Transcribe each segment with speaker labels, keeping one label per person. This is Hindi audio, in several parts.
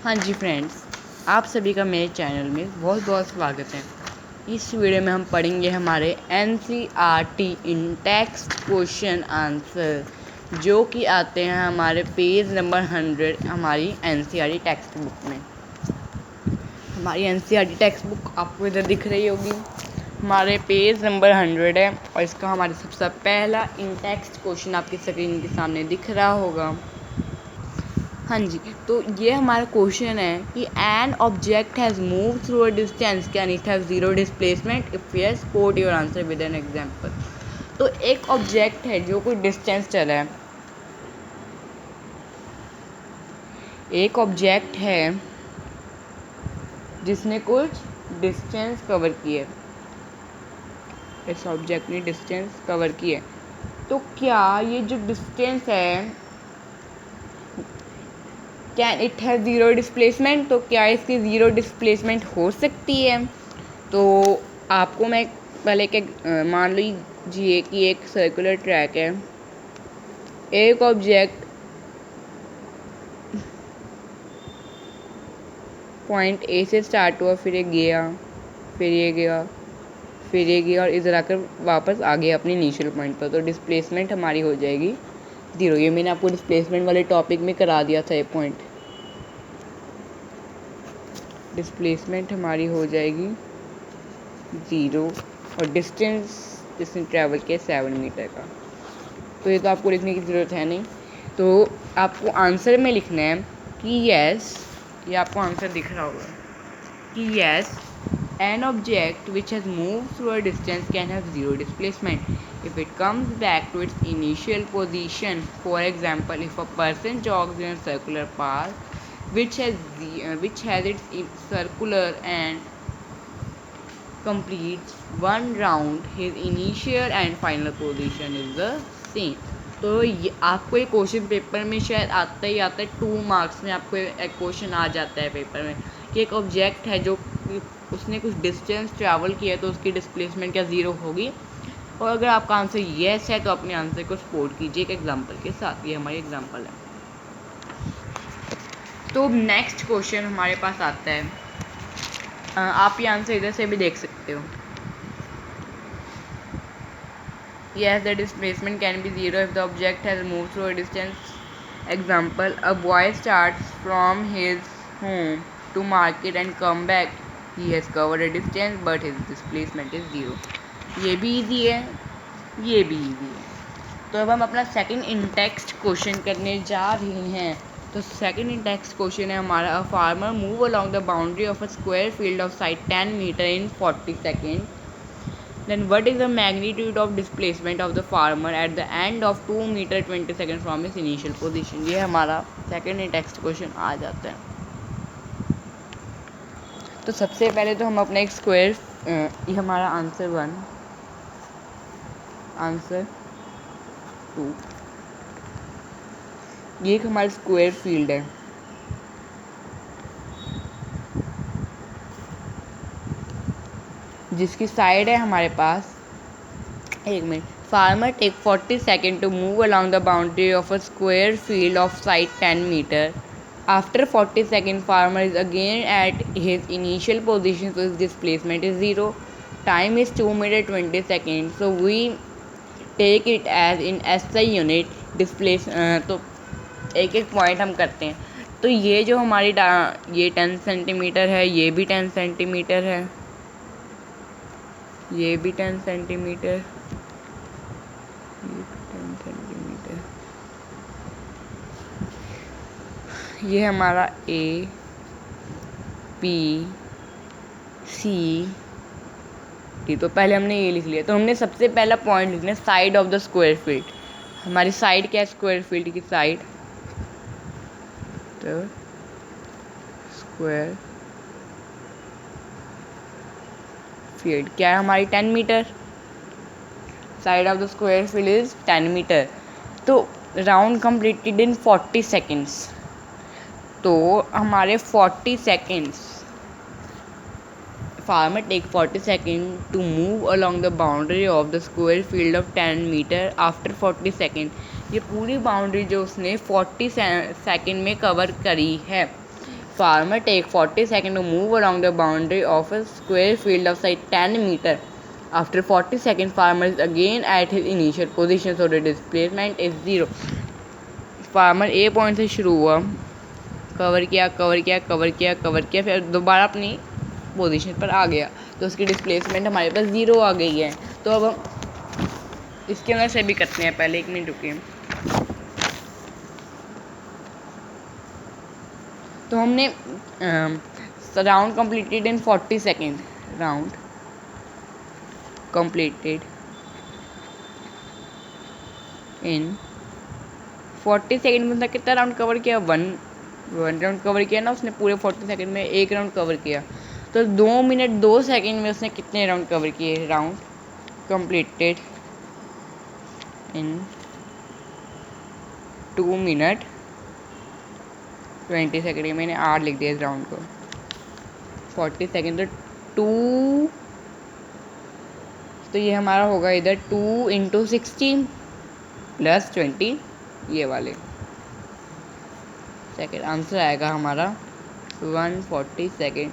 Speaker 1: हाँ जी फ्रेंड्स, आप सभी का मेरे चैनल में बहुत बहुत स्वागत है। इस वीडियो में हम पढ़ेंगे हमारे NCERT इन टेक्स्ट क्वेश्चन आंसर, जो कि आते हैं हमारे पेज नंबर 100 हमारी NCERT टेक्स्ट बुक में। हमारी NCERT टेक्स्ट बुक आपको इधर दिख रही होगी। हमारे पेज नंबर 100 है और इसका हमारा सबसे पहला इन टेक्स्ट क्वेश्चन आपकी स्क्रीन के सामने दिख रहा होगा। हाँ जी, तो ये हमारा क्वेश्चन है कि an object has move through a distance can it have zero displacement, if yes quote your answer with an example. तो एक ऑब्जेक्ट है जो कोई डिस्टेंस चला है, एक ऑब्जेक्ट है जिसने कुछ डिस्टेंस कवर की है, इस ऑब्जेक्ट ने डिस्टेंस कवर की है। तो क्या ये जो डिस्टेंस है can it have zero displacement, तो क्या इसकी ज़ीरो डिस्प्लेसमेंट हो सकती है? तो आपको मैं पहले क्या मान लीजिए कि एक सर्कुलर ट्रैक है, एक ऑब्जेक्ट पॉइंट ए से स्टार्ट हुआ, फिर ये गया, फिर ये गया, फिर ये गया और इधर आकर वापस आ गया अपने इनिशियल पॉइंट पर। तो डिस्प्लेसमेंट हमारी हो जाएगी ज़ीरो। ये मैंने आपको डिस्प्लेसमेंट वाले टॉपिक में करा दिया था। ये पॉइंट डिस्प्लेसमेंट हमारी हो जाएगी ज़ीरो और डिस्टेंस जिसने ट्रैवल किया 7 मीटर का। तो ये तो आपको लिखने की ज़रूरत है नहीं, तो आपको आंसर में लिखना है कि यस, ये आपको आंसर दिख रहा होगा कि yes an object which has move through a distance can have zero displacement if it comes back to its initial position. For example, if a person jogs in a circular path which has its circular and completes one round, his initial and final position is the same। तो ये आपको एक क्वेश्चन पेपर में शायद आता ही आता है, 2 मार्क्स में आपको एक क्वेश्चन आ जाता है पेपर में कि एक ऑब्जेक्ट है जो उसने कुछ डिस्टेंस ट्रैवल किया है तो उसकी डिस्प्लेसमेंट क्या ज़ीरो होगी। और अगर आपका आंसर येस है तो अपने आंसर को सपोर्ट कीजिए एक एग्जांपल के साथ। ये हमारी एग्जांपल है। तो नेक्स्ट क्वेश्चन हमारे पास आता है, आप ये आंसर इधर से भी देख सकते हो। Yes, the displacement can be zero if the object has moved through a distance. Example, a boy starts from his home to market and come back. He has covered a distance but his displacement is zero. ये भी easy है, ये भी easy है। तो अब हम अपना सेकंड इन टेक्स्ट क्वेश्चन करने जा रहे हैं। तो सेकंड इन टेक्स्ट क्वेश्चन है हमारा, a farmer move along the boundary of a square field of side 10 metre in 40 seconds. Then what is the magnitude of displacement of the farmer at the end of 2 meter 20 seconds from his initial position? ये हमारा सेकंड इन टेक्स्ट क्वेश्चन आ जाता है। तो सबसे पहले तो हम अपना एक स्क्वायर, ये हमारा आंसर 1, आंसर 2, ये एक हमारा स्क्वायर फील्ड है। जिसकी साइड है हमारे पास, एक minute, farmer take 40 second to move along the boundary of a square field of side 10 metre. After 40 second farmer is again at his initial position, so his displacement is 0. Time is 2 minute 20 seconds, so we take it as in SI unit displace। तो एक एक पॉइंट हम करते हैं। तो ये जो हमारी ये 10 सेंटीमीटर है, ये भी 10 सेंटीमीटर है, ये भी 10 सेंटीमीटर, ये 10 सेंटीमीटर, ये हमारा A B C D। तो पहले हमने ये लिख लिया। तो हमने सबसे पहला पॉइंट लिखना है side of the square field. हमारी साइड क्या है स्क्वायर फील्ड की? साइड तो स्क्वायर फील्ड क्या है हमारी? 10 metre. Side of the square field is 10 metre. तो राउंड कंप्लीटेड इन 40 सेकेंड्स। तो हमारे 40 seconds, farmer take 40 second to move along the boundary of the square field of 10 metre after 40 second. ये पूरी बाउंड्री जो उसने 40 सेकेंड में कवर करी है। Farmer take 40 seconds to move along the boundary of a square field of size 10 meter. After 40 seconds, farmer is again at his initial position, so the displacement is 0. Farmer A point से शुरू हुआ, कवर किया, फिर दोबारा अपनी पोजीशन पर आ गया, तो उसकी डिस्प्लेसमेंट हमारे पास 0 आ गई है। तो अब हम इसके अंदर से भी करते हैं, पहले 1 मिनट रुकिए। तो हमने round completed in 40 second, round completed in 40 second में उसने कितना राउंड कवर किया? वन राउंड कवर किया ना उसने, पूरे 40 सेकेंड में 1 राउंड कवर किया। तो 2 मिनट 2 सेकेंड में उसने कितने राउंड कवर किए? राउंड कंप्लीटेड इन 2 मिनट 20 सेकेंड। मैंने आर लिख दिया इस राउंड को। 40 सेकेंड तो 2, तो ये हमारा होगा इधर 2 × 16 + 20, ये वाले सेकेंड। आंसर आएगा हमारा 140 सेकेंड।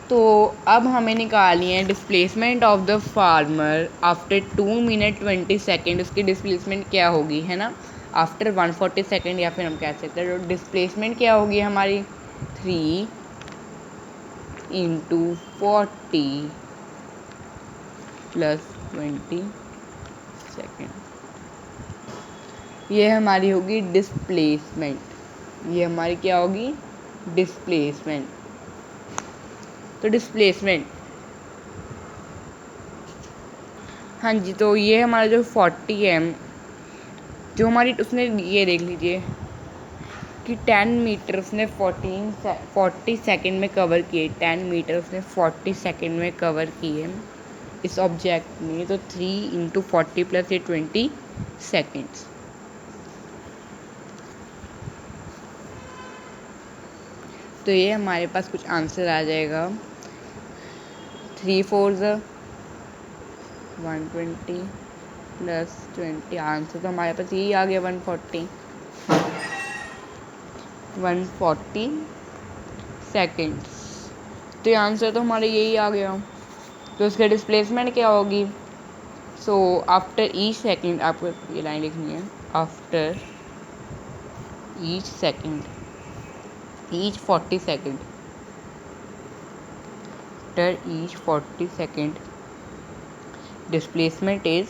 Speaker 1: तो अब हमें निकालनी है displacement of the farmer after 2 minute 20 second. उसकी डिस्प्लेसमेंट क्या होगी, है ना, आफ्टर 140 सेकेंड, या फिर हम कह सकते हैं तो डिस्प्लेसमेंट क्या होगी हमारी 3 × 40 + 20 सेकेंड। ये हमारी होगी डिस्प्लेसमेंट, ये हमारी क्या होगी? डिस्प्लेसमेंट। तो डिस्प्लेसमेंट, हाँ जी, तो ये हमारा जो 40 है, जो हमारी उसने ये देख लीजिए कि 10 मीटर उसने 40 सेकेंड में कवर किए। 10 मीटर उसने 40 सेकेंड में कवर किए इस ऑब्जेक्ट में। तो 3 × 40 + ये 20 सेकेंड्स। तो ये हमारे पास कुछ आंसर आ जाएगा। 3 × 4 = 120 + 20, आंसर तो हमारे पास यही आ गया 140 सेकेंड्स। तो ये आंसर तो हमारा यही आ गया। तो उसका डिस्प्लेसमेंट क्या होगी? सो आफ्टर ईच सेकेंड, आपको ये लाइन लिखनी है, after each second, each 40 second, after each 40 second displacement is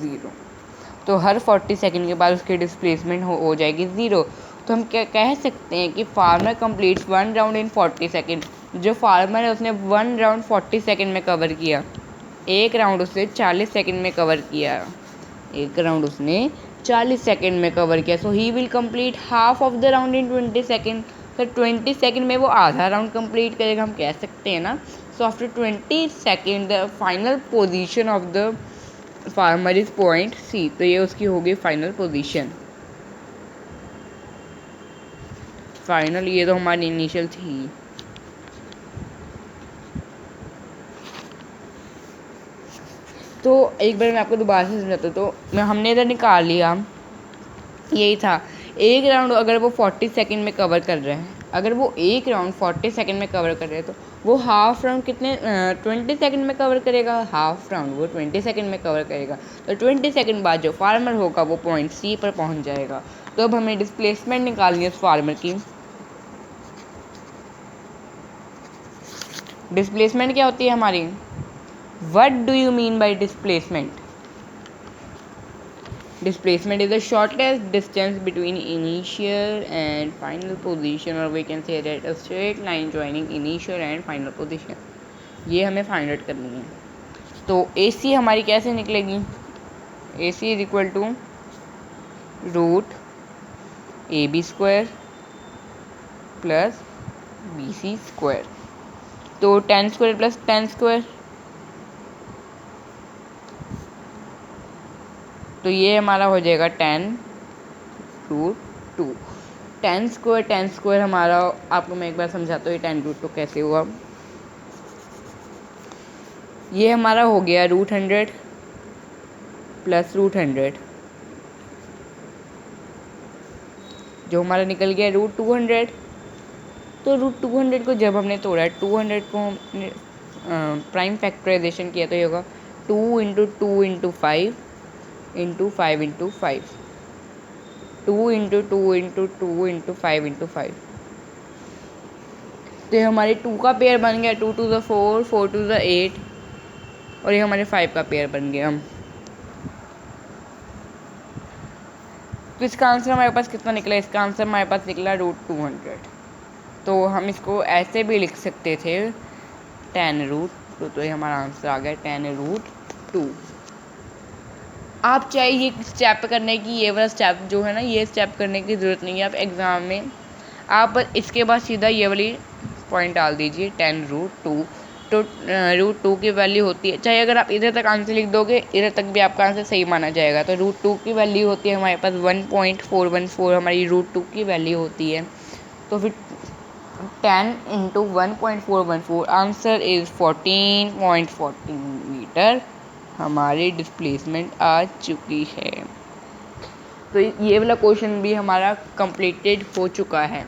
Speaker 1: 0। तो हर 40 सेकेंड के बाद उसकी डिस्प्लेसमेंट हो जाएगी 0। तो हम क्या कह सकते हैं कि farmer completes 1 round in 40 second. जो फार्मर है उसने 1 राउंड 40 सेकेंड में कवर किया, 1 राउंड उसने 40 सेकेंड में कवर किया, 1 राउंड उसने 40 सेकेंड में कवर किया। So he will complete half of the round in 20 second. तो 20 सेकेंड में वो आधा राउंड कंप्लीट करेगा, हम कह सकते हैं ना। So after 20 second the final position of the farmer is point C. तो ये उसकी होगी फाइनल पोजीशन। फाइनल, ये तो हमारी इनिशियल थी। तो एक बार मैं आपको दोबारा से समझाता हूँ। तो हमने इधर निकाल लिया, यही था 1 राउंड अगर वो 40 सेकेंड में कवर कर रहे हैं, अगर वो 1 राउंड 40 सेकेंड में कवर कर रहे हैं, तो वो हाफ राउंड कितने 20 सेकेंड में कवर करेगा। हाफ राउंड वो 20 सेकेंड में कवर करेगा। तो 20 सेकेंड बाद जो फार्मर होगा वो पॉइंट सी पर पहुंच जाएगा। तो अब हमें डिस्प्लेसमेंट निकालनी है उस फार्मर की। डिस्प्लेसमेंट क्या होती है हमारी? What do you mean by displacement? Displacement is the shortest distance between initial and final position, or we can say that a straight line joining initial and final position. ये हमें फाइंड आउट करनी है। तो AC हमारी कैसे निकलेगी? AC is equal to √AB² + BC²। तो 10² + 10², तो ये हमारा हो जाएगा 10√2। 10² हमारा, आपको मैं एक बार समझाता हूँ ये 10√2 कैसे हुआ। ये हमारा हो गया √100 प्लस √100, जो हमारा निकल गया √200। तो √200 को जब हमने तोड़ा, 200 को हमने प्राइम फैक्टराइजेशन किया तो ये होगा 2 into 2 into 5 into 5 into 5, 2 into 2 into 2 into 5 into 5। तो ये हमारे 2 का पेयर बन गया, 2 टू द 4, 4 टू द 8, और ये हमारे 5 का पेयर बन गया। तो इसका आंसर हमारे पास कितना निकला? इसका आंसर हमारे पास निकला √200। तो हम इसको ऐसे भी लिख सकते थे 10√2, तो ये हमारा आंसर आ गया 10√2। आप चाहे ये स्टेप करने की, ये वाला स्टेप जो है ना, ये स्टेप करने की ज़रूरत नहीं है। आप एग्ज़ाम में आप इसके बाद सीधा ये वाली पॉइंट डाल दीजिए 10√2। तो √2 की वैल्यू होती है, चाहे अगर आप इधर तक आंसर लिख दोगे, इधर तक भी आपका आंसर सही माना जाएगा। तो √2 की वैल्यू होती है हमारे पास 1.414, हमारी √2 की वैल्यू होती है। तो फिर 10 इंटू 1.414, आंसर इज़ 14.14 मीटर हमारी डिस्प्लेसमेंट आ चुकी है। तो ये वाला क्वेश्चन भी हमारा कंप्लीटेड हो चुका है।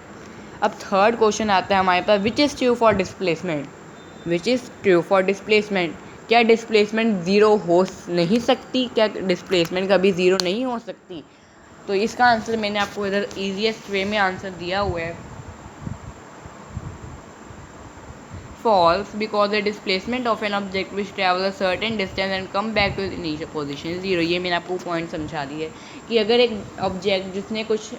Speaker 1: अब थर्ड क्वेश्चन आता है हमारे पास, which is true for displacement. Which is true for displacement, क्या डिस्प्लेसमेंट ज़ीरो हो नहीं सकती? क्या डिस्प्लेसमेंट कभी ज़ीरो नहीं हो सकती? तो इसका आंसर मैंने आपको इधर ईजीएस्ट वे में आंसर दिया हुआ है, false, because the displacement of an object which travels a certain distance and come back to its initial position is 0। ये मैंने आपको पॉइंट समझा दी है कि अगर एक ऑब्जेक्ट जिसने कुछ,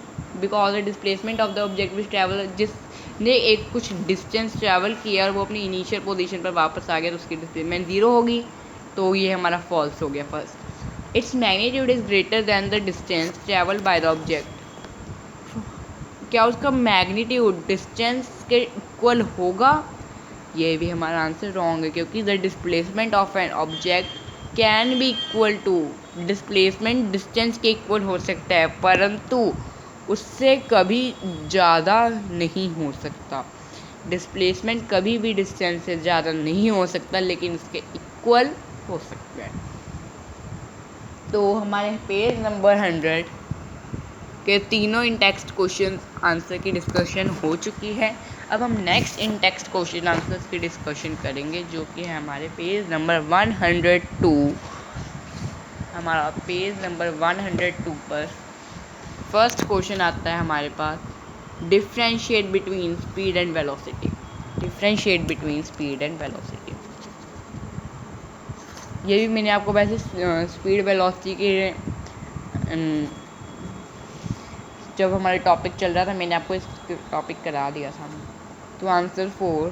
Speaker 1: because the displacement of the object which travel, जिसने एक कुछ डिस्टेंस ट्रैवल किया और वो अपनी इनिशियल पोजीशन पर वापस आ गया, तो उसकी डिस्प्लेसमेंट 0 होगी। तो ये हमारा फॉल्स हो गया first. Its magnitude is greater than the distance travel by the object. क्या उसका मैग्नीट्यूड डिस्टेंस के इक्वल होगा? ये भी हमारा आंसर रॉन्ग है, क्योंकि the displacement of an object can be equal to, displacement distance के इक्वल हो सकता है, परंतु उससे कभी ज़्यादा नहीं हो सकता। डिस्प्लेसमेंट कभी भी डिस्टेंस से ज़्यादा नहीं हो सकता, लेकिन उसके इक्वल हो सकता है। तो हमारे पेज नंबर 100 के तीनों इन टेक्स्ट क्वेश्चन आंसर की डिस्कशन हो चुकी है। अब हम next in text question answers की डिस्कशन करेंगे, जो कि है हमारे पेज नंबर 102। हमारा पेज नंबर 102 पर फर्स्ट क्वेश्चन आता है हमारे पास, differentiate between speed and velocity. Differentiate between speed and velocity, ये भी मैंने आपको वैसे स्पीड वेलोसिटी के जब हमारे टॉपिक चल रहा था, मैंने आपको इस टॉपिक करा दिया था। तो आंसर 4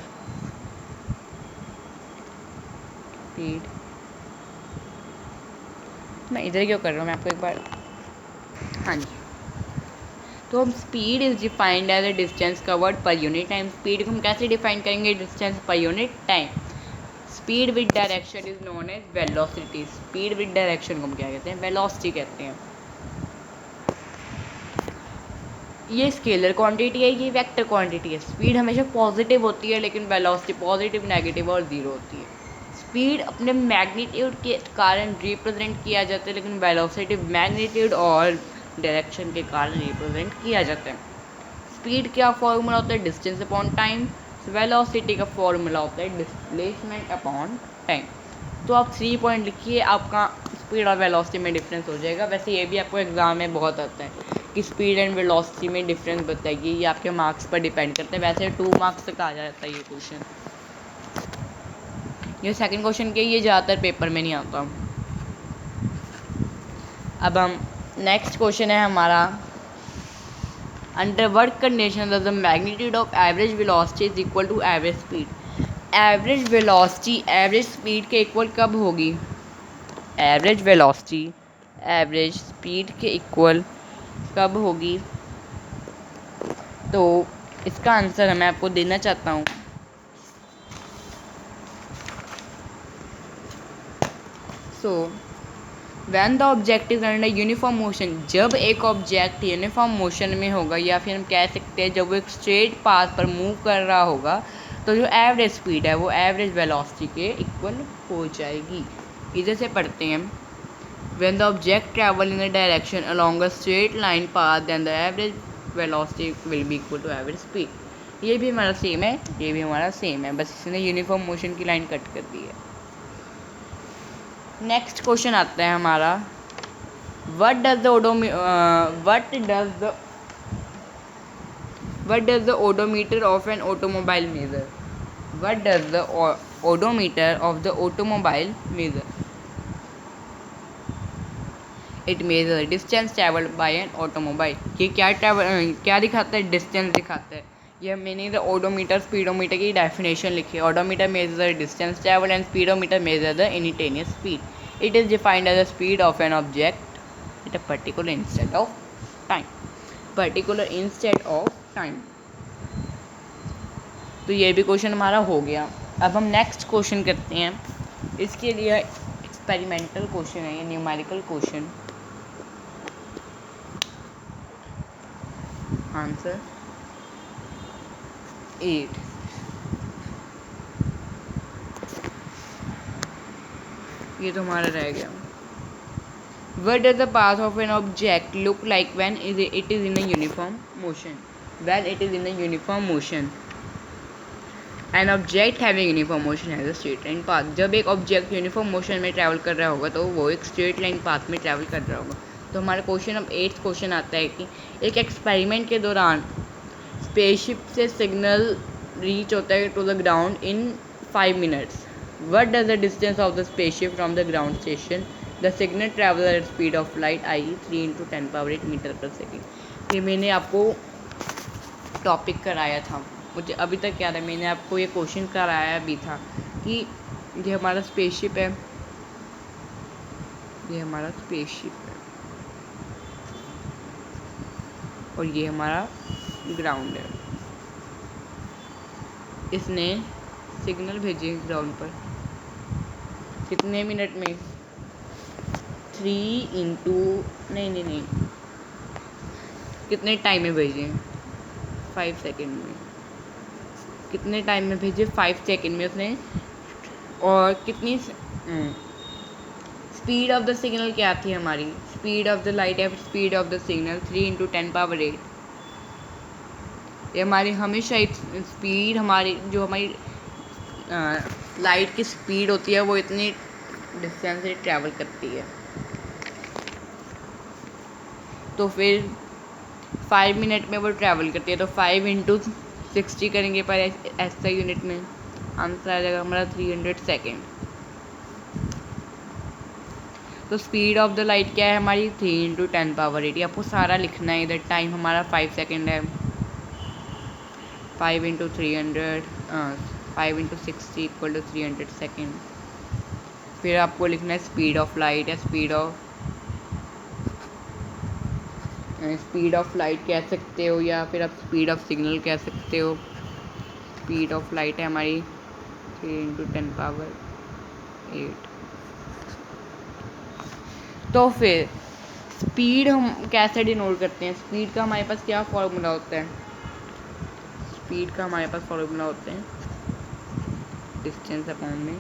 Speaker 1: स्पीड, मैं इधर क्यों कर रहा हूँ, मैं आपको एक बार, हाँ जी। तो हम speed is defined as a distance covered per unit time. Speed को हम कैसे डिफाइन करेंगे? Distance per unit time. Speed with direction is known as velocity. Speed with direction को हम क्या कहते हैं? वेलोसिटी कहते हैं। ये स्केलर क्वांटिटी है, ये वेक्टर क्वांटिटी है। स्पीड हमेशा पॉजिटिव होती है, लेकिन वेलोसिटी पॉजिटिव, नेगेटिव और ज़ीरो होती है। स्पीड अपने मैग्नीट्यूड के कारण रिप्रेजेंट किया जाता है, लेकिन वेलोसिटी मैग्नीट्यूड और डायरेक्शन के कारण रिप्रेजेंट किया जाता है। स्पीड क्या फॉर्मूला होता है? Distance upon time. वेलोसिटी का फॉर्मूला होता है डिस्प्लेसमेंट अपॉन टाइम। तो आप 3 पॉइंट लिखिए, आपका स्पीड और वेलोसिटी में डिफरेंस हो जाएगा। वैसे ये भी आपको एग्जाम में बहुत आता है कि स्पीड एंड वेलोसिटी में डिफरेंस बताइए, ये आपके मार्क्स पर डिपेंड करते हैं। वैसे 2 मार्क्स तक आ जाता है ये क्वेश्चन। ये सेकंड क्वेश्चन के, ये ज़्यादातर पेपर में नहीं आता। अब हम नेक्स्ट क्वेश्चन है हमारा, under what condition the magnitude of average velocity is equal to average speed. Average velocity average speed के इक्वल कब होगी? एवरेज वेलोसिटी एवरेज स्पीड के इक्वल कब होगी? तो इसका आंसर मैं आपको देना चाहता हूँ। So when the object is under uniform motion, जब एक ऑब्जेक्ट यूनिफॉर्म मोशन में होगा, या फिर हम कह सकते हैं जब वो एक स्ट्रेट पाथ पर मूव कर रहा होगा, तो जो एवरेज स्पीड है वो एवरेज वेलोसिटी के इक्वल हो जाएगी। इधर से पढ़ते हैं हम, when the object travel in a direction along a straight line path then the average velocity will be equal to average speed। ये भी हमारा सेम है, ये भी हमारा सेम है, बस इसने यूनिफॉर्म मोशन की लाइन कट कर दी है। नेक्स्ट क्वेश्चन आता है हमारा, what does the odometer of an automobile measure? What does the odometer of the automobile measure? It measures distance traveled by an automobile। ये क्या दिखाता है? डिस्टेंस दिखाता है। ये मैंने इधर ओडोमीटर स्पीडोमीटर की डेफिनेशन लिखी है। Odometer measure distance travel and speedometer measure the instantaneous speed. It is defined as the speed of an object at a particular instant of time. Particular instant of time. तो ये भी क्वेश्चन हमारा हो गया। अब हम नेक्स्ट क्वेश्चन करते हैं। इसके लिए एक्सपेरिमेंटल क्वेश्चन है, ये न्यूमेरिकल क्वेश्चन। आंसर 8। ये तो हमारा रह गया। What does the path of an object look like when it is in a uniform motion? When it is in a uniform motion, an object having uniform motion has a straight line path। जब एक ऑब्जेक्ट यूनिफॉर्म मोशन में ट्रैवल कर रहा होगा तो वो एक स्ट्रेट लाइन पाथ में ट्रैवल कर रहा होगा। तो हमारा क्वेश्चन अब 8th क्वेश्चन आता है कि एक एक्सपेरिमेंट के दौरान स्पेसशिप से सिग्नल रीच होता है to the ground in 5 minutes। What does the distance of the spaceship from the ground station? The signal travels at speed of light, i.e. 3 × 10⁸ metre पर सेकेंड। ये मैंने आपको टॉपिक कराया था, मुझे अभी तक याद है, मैंने आपको ये क्वेश्चन कराया भी था कि ये हमारा स्पेसशिप है, ये हमारा स्पेसशिप है और ये हमारा ग्राउंड है। इसने सिग्नल भेजे ग्राउंड पर कितने मिनट में? 3 इंटू नहीं कितने टाइम में भेजे? 5 सेकेंड में। कितने टाइम में भेजे? 5 सेकेंड में उसने। और कितनी स्पीड ऑफ द सिग्नल क्या थी हमारी? स्पीड ऑफ द लाइट या स्पीड ऑफ द सिग्नल 3 × 10⁸। ये हमारी हमेशा स्पीड, हमारी जो हमारी लाइट की स्पीड होती है वो इतनी डिस्टेंस से ट्रैवल करती है। तो फिर 5 मिनट में वो ट्रैवल करती है, तो 5 × 60 करेंगे पर ऐसा यूनिट में, आंसर आ जाएगा हमारा 300 सेकेंड। तो स्पीड ऑफ द लाइट क्या है हमारी? 3 × 10⁸। आपको सारा लिखना है इधर। टाइम हमारा 5 सेकेंड है। 5 × 60 = 300 सेकेंड। फिर आपको लिखना है स्पीड ऑफ लाइट या स्पीड ऑफ लाइट कह सकते हो, या फिर आप स्पीड ऑफ सिग्नल कह सकते हो। स्पीड ऑफ लाइट है हमारी 3 × 10⁸। तो फिर स्पीड हम कैसे डिनोट करते हैं? स्पीड का हमारे पास क्या फॉर्मूला होता है? स्पीड का हमारे पास फॉर्मूला होते हैं डिस्टेंस अपॉन में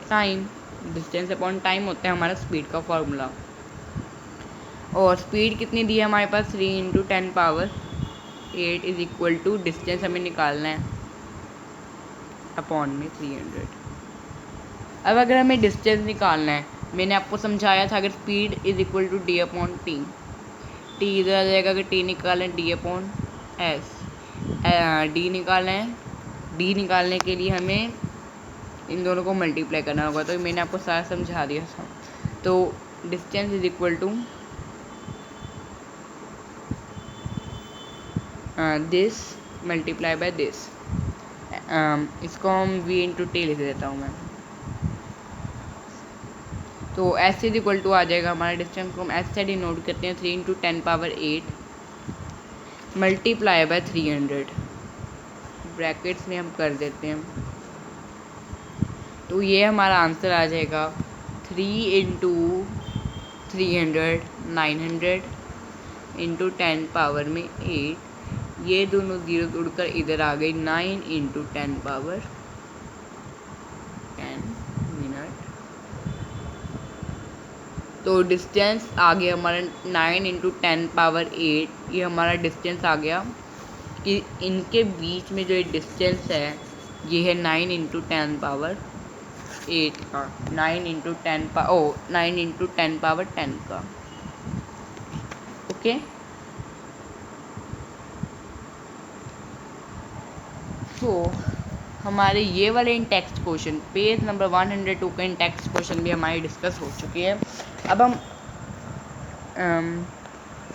Speaker 1: टाइम। डिस्टेंस अपॉन टाइम होता है हमारा स्पीड का फॉर्मूला। और स्पीड कितनी दी है हमारे पास? 3 × 10⁸ इज इक्वल टू डिस्टेंस हमें निकालना है अपॉन में 300। अब अगर हमें डिस्टेंस निकालना है, मैंने आपको समझाया था, अगर speed is equal to d/t, T इधर आ जाएगा। अगर टी निकालें d/s, डी निकालना है, डी निकालने के लिए हमें इन दोनों को मल्टीप्लाई करना होगा। तो मैंने आपको सारा समझा दिया था। तो distance is equal to this multiply by this. इसको हम v × t लिख देता हूँ मैं। तो s इज इक्वल टू आ जाएगा हमारा डिस्टेंस को हम s से डिनोट करते हैं 3 × 10⁸ मल्टीप्लाई बाय 300। ब्रैकेट्स में हम कर देते हैं। तो ये हमारा आंसर आ जाएगा 3 × 300 900 × 10⁻8 ये दोनों जीरो उड़कर इधर आ गई 9 इंटू 10 पावर 10 मिनट। तो डिस्टेंस आ गया हमारा 9 इंटू 10 पावर 8। ये हमारा डिस्टेंस आ गया कि इनके बीच में जो ये डिस्टेंस है ये है 9 इंटू 10 पावर 8 का, 9 इंटू 10 9 इंटू 10 पावर 10 का। ओके, तो हमारे ये वाले इन टेक्स्ट क्वेश्चन पेज नंबर 102 के इन टेक्स्ट क्वेश्चन भी हमारी डिस्कस हो चुकी है। अब हम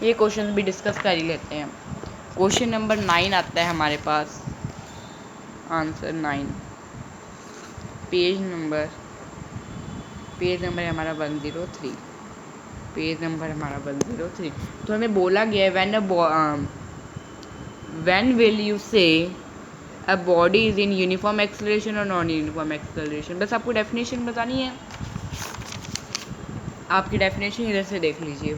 Speaker 1: ये क्वेश्चन भी डिस्कस कर ही लेते हैं। क्वेश्चन नंबर 9 आता है हमारे पास, आंसर 9, पेज नंबर है हमारा 103, पेज नंबर हमारा 103। तो हमें बोला गया है व्हेन विल यू से a body is in uniform acceleration और नॉन यूनिफॉर्म एक्सेलरेशन। बस आपको डेफिनेशन बतानी है, आपकी डेफिनेशन इधर से देख लीजिए।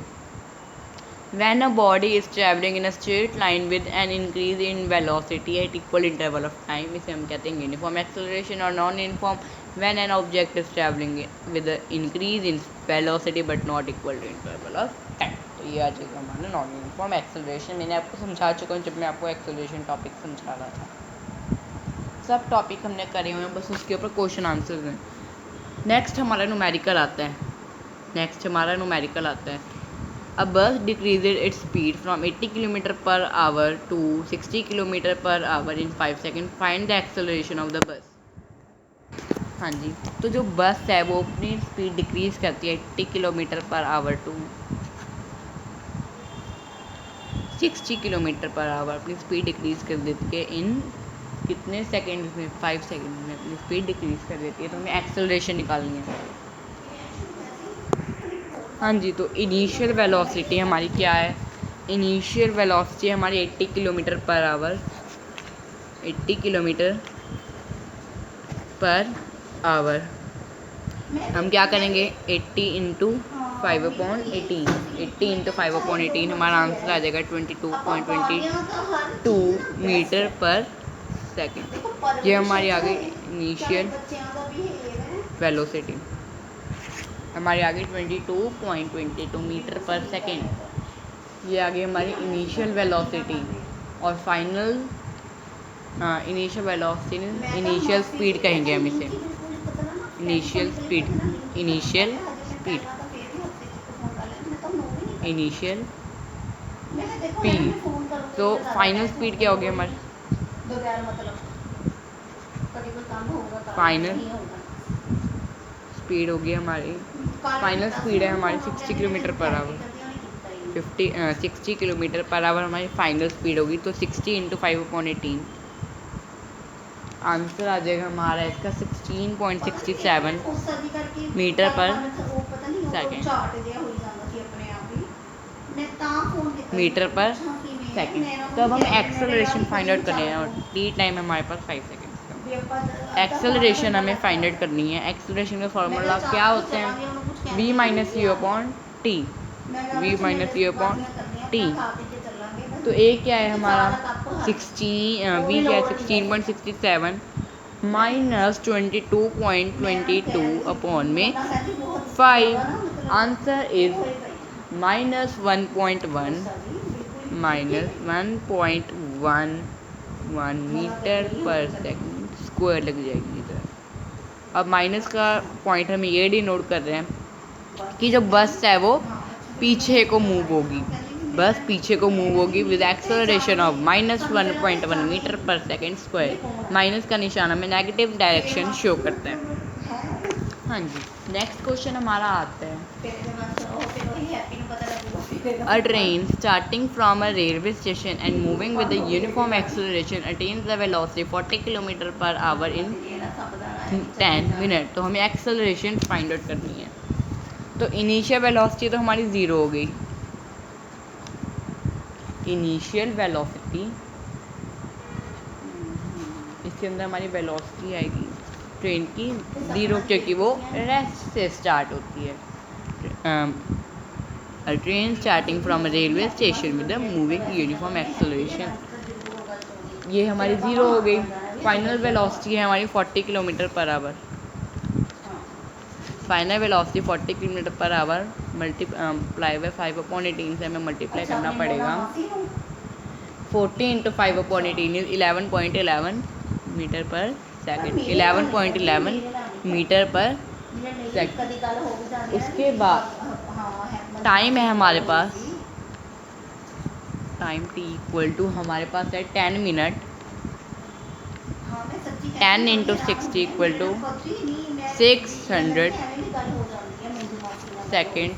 Speaker 1: When a body is traveling in a straight line with an increase in velocity at equal interval of time, इसे हम कहते हैं यूनिफॉर्म एक्सेलरेशन। और non uniform when an object is traveling with an increase in velocity but not equal to interval of time। तो ये आ जाएगा हमारा नॉन यूनिफॉर्म एक्सेलरेशन। मैंने आपको समझा चुका हूँ जब मैं आपको एक्सेलरेशन टॉपिक समझा रहा था। सब टॉपिक हमने करे हुए हैं, बस उसके ऊपर क्वेश्चन आंसर हैं। नेक्स्ट हमारा न्यूमेरिकल आता है। A bus decreases its speed from 80 km/h to 60 km/h in 5 seconds. Find the acceleration of the bus। हाँ जी, तो जो बस है वो अपनी स्पीड डिक्रीज करती है 80 km/h टू 60 km/h। अपनी स्पीड डिक्रीज कर देती है इन कितने सेकेंड में, 5 सेकेंड में अपनी स्पीड डिक्रीज कर देती है। तो हमें एक्सेलरेशन निकालनी है। हाँ जी, तो इनिशियल वेलोसिटी हमारी क्या है? इनिशियल वेलोसिटी हमारी 80 km/h, 80 km/h। हम क्या करेंगे, 80 इंटू 5/18, 80 इंटू 5/18 हमारा आंसर आ जाएगा 22.22 मीटर पर सेकेंड। ये हमारी आ गई इनिशियल वेलोसिटी, हमारी आ गई 22.22 मीटर पर सेकेंड। ये आ गई हमारी इनिशियल वेलोसिटी। और final initial velocity, initial speed कहेंगे हम इसे, इनिशियल स्पीड। तो फाइनल स्पीड क्या होगी हमारी? फाइनल स्पीड होगी हमारी, फाइनल स्पीड है हमारी 60 km/h, 60 km/h हमारी फाइनल स्पीड होगी। तो 60 इंटू 5/18 आंसर आ जाएगा हमारा इसका 16.67 मीटर पर सेकेंड, मीटर पर सेकेंड। तो अब हम एक्सेलरेशन फाइंड आउट करने हैं और टी टाइम हमारे पास 5 सेकेंड। एक्सेलरेशन हमें फाइंड आउट करनी है। एक्सेलरेशन का फॉर्मूला क्या होते हैं? v minus you upon T, v minus you upon T. तो ए क्या है हमारा 16, v क्या है 16.67 माइनस 22.22 अपॉन में 5। आंसर इज -1.1 मीटर पर सेकेंड स्क्वायर लग जाएगी इधर। अब माइनस का पॉइंट हम ये डिनोट कर रहे हैं कि जो बस है वो पीछे को मूव होगी, बस पीछे को मूव होगी विद एक्सेलरेशन ऑफ -1.1 मीटर पर सेकेंड स्क्वायर। माइनस का निशान हमें नेगेटिव डायरेक्शन शो करता है। हाँ जी, नेक्स्ट क्वेश्चन हमारा आता है। A train starting from a railway station and moving with a uniform acceleration attains the velocity 40 km/h in 10 minutes। तो हमें एक्सेलरेशन फाइंड आउट करनी है। तो इनिशियल वेलोसिटी तो हमारी ज़ीरो हो गई, इनिशियल वेलोसिटी इसके अंदर हमारी वेलोसिटी आएगी ट्रेन की ज़ीरो, क्योंकि वो रेस्ट से स्टार्ट होती है। A train starting from a railway station with a moving uniform acceleration ये हमारी 0 हो गई। फाइनल वेलोसिटी है हमारी 40 kilometre per hour. Final velocity 40 kilometre per hour multiply by 5/18 से हमें मल्टीप्लाई करना पड़ेगा। 40 × 5/18 इज 11.11 मीटर पर सेकेंड। 11.11 मीटर पर सेकेंड। उसके बाद टाइम है हमारे पास, टाइम t इक्वल टू हमारे पास है 10 मिनट। 10 × 60 equal to 600 second.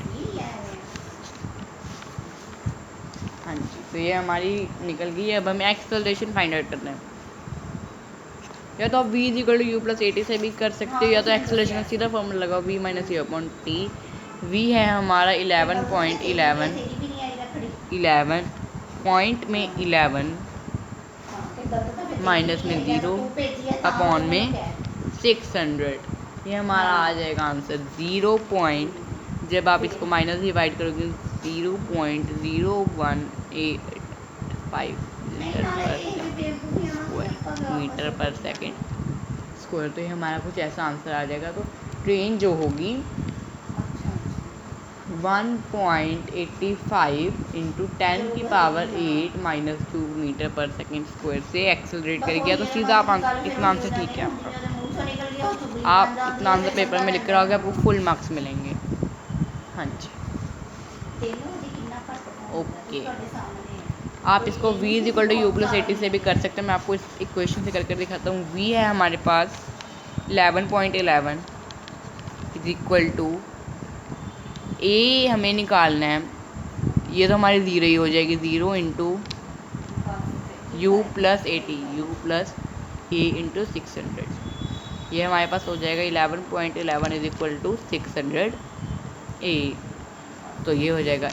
Speaker 1: हाँ जी, तो ये हमारी निकल गई है। अब हमें एक्सेलरेशन फाइंड आउट करना है। या तो आप v = u+at से भी कर सकते हो, या तो एक्सेलरेशन का सीधा फॉर्मूला लगाओ v - u/t। v है हमारा 11.11 पॉइंट में 11 माइनस में 0 अपॉन में 600। ये हमारा आ जाएगा आंसर 0. जब आप इसको माइनस डिवाइड करोगे 0.0185 मीटर पर सेकेंड स्क्वायर। तो ये हमारा कुछ ऐसा आंसर आ जाएगा। तो ट्रेन जो होगी 1.85 × 10⁻⁸ - 2 मीटर पर सेकेंड स्क्वायर से एक्सेलरेट करेगी। तो सीधा आप इतना आंसर ठीक है आपका। आप इतना आंसर पेपर में लिख कर आओगे, आपको फुल मार्क्स मिलेंगे। हाँ जी, ओके। आप इसको v = u+at से भी कर सकते हैं। मैं आपको इस इक्वेशन से करके दिखाता हूँ। v है हमारे पास 11.11 इज इक्वल टू a हमें निकालना है। ये तो हमारी 0 ही हो जाएगी। 0 × u+at × 600। ये हमारे पास हो जाएगा 11.11 इज इक्वल टू 600 a। तो ये हो जाएगा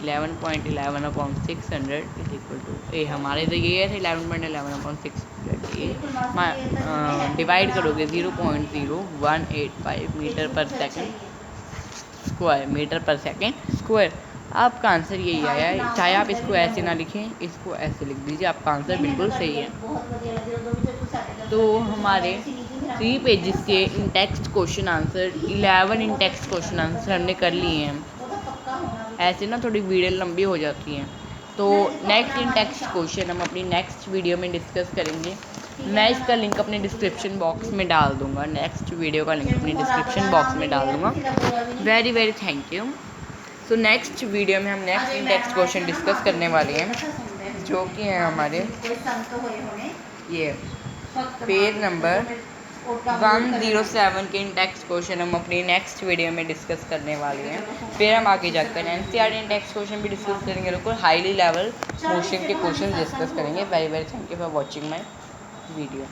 Speaker 1: 11.11/600 इज इक्वल टू ए। हमारे तो ये है 11.11/600 डिवाइड करोगे 0.0185 मीटर पर सेकेंड स्क्वायर, मीटर पर सेकेंड स्क्वायर। आपका आंसर यही आया है। चाहे आप इसको ऐसे ना लिखें, इसको ऐसे लिख दीजिए, आपका आंसर बिल्कुल सही है। तो हमारे 3 पेजेस के इन टेक्स्ट क्वेश्चन आंसर 11 इन टेक्स्ट क्वेश्चन आंसर हमने कर लिए हैं। ऐसे ना थोड़ी वीडियो लंबी हो जाती हैं। तो नेक्स्ट इन टेक्स्ट क्वेश्चन हम अपनी नेक्स्ट वीडियो में डिस्कस करेंगे। मैं इसका लिंक अपने डिस्क्रिप्शन बॉक्स में डाल दूँगा। नेक्स्ट वीडियो का लिंक अपनी डिस्क्रिप्शन बॉक्स में डाल दूँगा। Very very thank you. So next video में हम next in text question discuss करने वाले हैं, जो कि हैं हमारे ये पेज नंबर 107 के इन टेक्स्ट क्वेश्चन हम अपनी नेक्स्ट वीडियो में डिस्कस करने वाले हैं। फिर हम आगे जाकर NCERT इन टेक्स्ट क्वेश्चन भी डिस्कस करेंगे और हाईली लेवल मोशन के क्वेश्चन डिस्कस करेंगे। Very very thank you for watching my video.